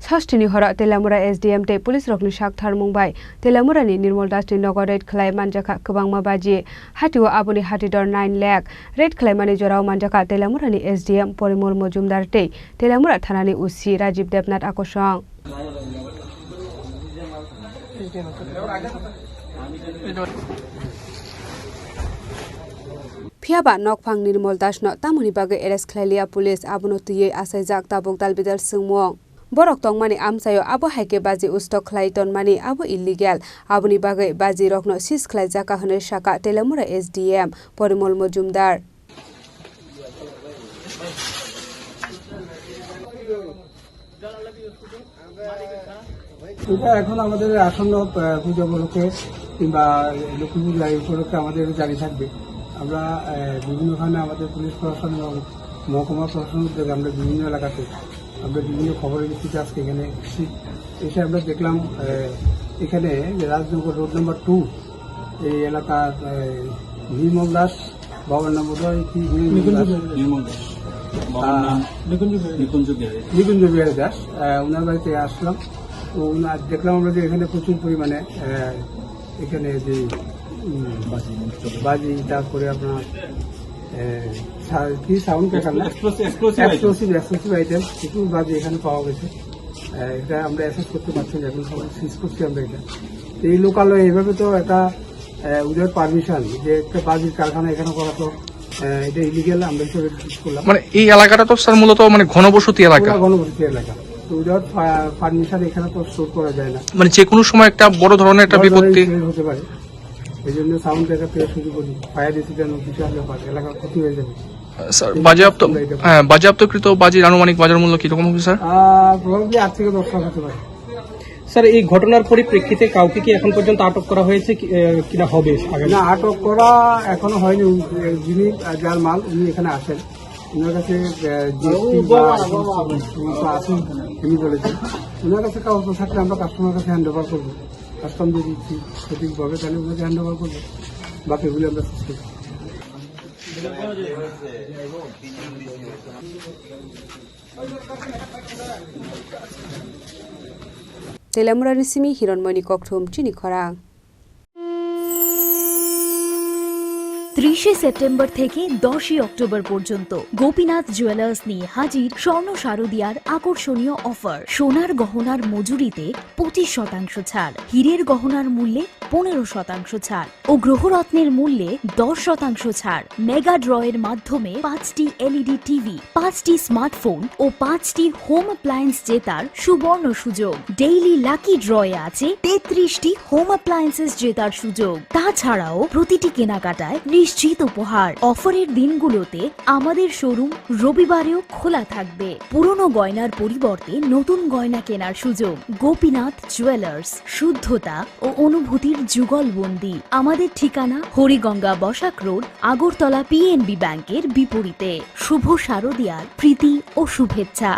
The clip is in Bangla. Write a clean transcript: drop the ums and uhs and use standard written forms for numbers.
Sasti Horo Teliamura SDM te police rokni shakthar mungbai Teliamura ni Nirmal Dasni Nogo red Khlaiwi Manjakha Khorang Baji hatiwa aboni hatidor 9 lakh red Khlaiwi mani jorao Manjakha Teliamura ni SDM Porimol Mojumdar te Teliamura thanani usi Rajiv Devnath akosong Phiaba nokphang Nirmal Dasno tamoni bagai arrest Khlaiwi police abono tuye asaijak tabok dalbidal sungmong Borok tongmani amsayo abo haike Baji ustok Khlaiton mani abo illegal aboni bagai Baji rokno sis Khlaijaka hone shaka Teliamura SDM Porimol Mojumdar এটা এখন আমাদের আসন্ন পূজা উপলক্ষে কিংবা লক্ষ্মী পূজা উপলক্ষে আমাদের জারি থাকবে আমরা বিভিন্নখানে আমাদের পুলিশ প্রশাসন এবং মহকুমা প্রশাসনের উদ্যোগে আমরা বিভিন্ন এলাকাতে আমরা বিভিন্ন খবরের ভিত্তিতে আজকে এখানে এসে আমরা দেখলাম এখানে রাজনগর রোড নাম্বার 2 এই এলাকার নির্মল দাস বাবার নাম বোধহয় কি নিকুঞ্জ বিহারী দাস ওনার বাড়িতে আসলাম তো দেখলাম আমরা যে এখানে প্রচুর পরিমাণে এখানে যে বাজি তারপরে আপনার কি সাউন্ড এক্সপ্লোসিভ আইটেম কিছু বাজি এখানে পাওয়া গেছে এটা আমরা অ্যাসেস করতে পারছি না এখন সবাই সিজ করছি আমরা এটা এই লোকালয়ে এইভাবে তো একটা উইদাউট পারমিশন যে একটা বাজির কারখানা এখানে করা তো এটা ইলিগেল আমরা হিসেবে করলাম মানে এই এলাকাটা তো স্যার মূলত মানে ঘনবসতি এলাকা তো উইদাউট পারমিশন এখানে তো স্টোর করা যায় না মানে যে কোনো সময় একটা বড় ধরনের একটা বিপত্তি হতে পারে এই জন্য সাউন্ড দেখা থেকে শুরু করি ফায়ার ডিসিশন অফিসার এলাকার ক্ষতি হয়ে যাবে স্যার বাজেয়াপ্তকৃত বাজির আনুমানিক বাজার মূল্য কিরকম হবে স্যার প্রবাবলি 8 থেকে 10 লাখ হতে পারে স্যার এই ঘটনার পরিপ্রেক্ষিতে কাউকে কি এখন পর্যন্ত আটক করা হয়েছে কিনা হবে না আটক করা এখনো হয়নি যিনি যার মাল উনি এখানে আসেন ওনার কাছে আসেন তিনি বলেছেন ওনার কাছে কাগজ থাকলে আমরা কাস্টমার কাছে হ্যান্ড ওভার করবো কাস্টম যদি সঠিকভাবে তাহলে ওনাকে হ্যান্ড ওভার করবো বাকিগুলি আমরা চেষ্টা করবো Teliamura nisimi hironmoni kokthum Chini Khorang 30 September থেকে 10 অক্টোবর পর্যন্ত গোপীনাথ জুয়েলার্স নিয়ে হাজির স্বর্ণ শারদিয়ার আকর্ষণীয় অফার সোনার গহনার মজুরিতে 25% ছাড় হীরের গহনার মূল্যে 15% ছাড় ও গ্রহরত্নের মূল্যে 10% ছাড় মেগা ড্রয়ের মাধ্যমে 5টি এলইডি টিভি 5টি স্মার্টফোন ও 5টি হোম অ্যাপ্লায়েন্স জেতার সুবর্ণ সুযোগ ডেইলি লাকি ড্রয়ে আছে 33টি হোম অ্যাপ্লায়েন্সেস জেতার সুযোগ তাছাড়াও প্রতিটি কেনাকাটায় নিশ্চিত উপহার অফারের দিনগুলোতে আমাদের শোরুম রবিবারেও খোলা থাকবে পুরনো গয়নার পরিবর্তে নতুন গয়না কেনার সুযোগ গোপীনাথ জুয়েলার্স শুদ্ধতা ও অনুভূতির যুগলবন্দি আমাদের ঠিকানা হরিগঙ্গা বসাক রোড আগরতলা পিএনবি ব্যাংকের বিপরীতে শুভ শারদিয়ার প্রীতি ও শুভেচ্ছা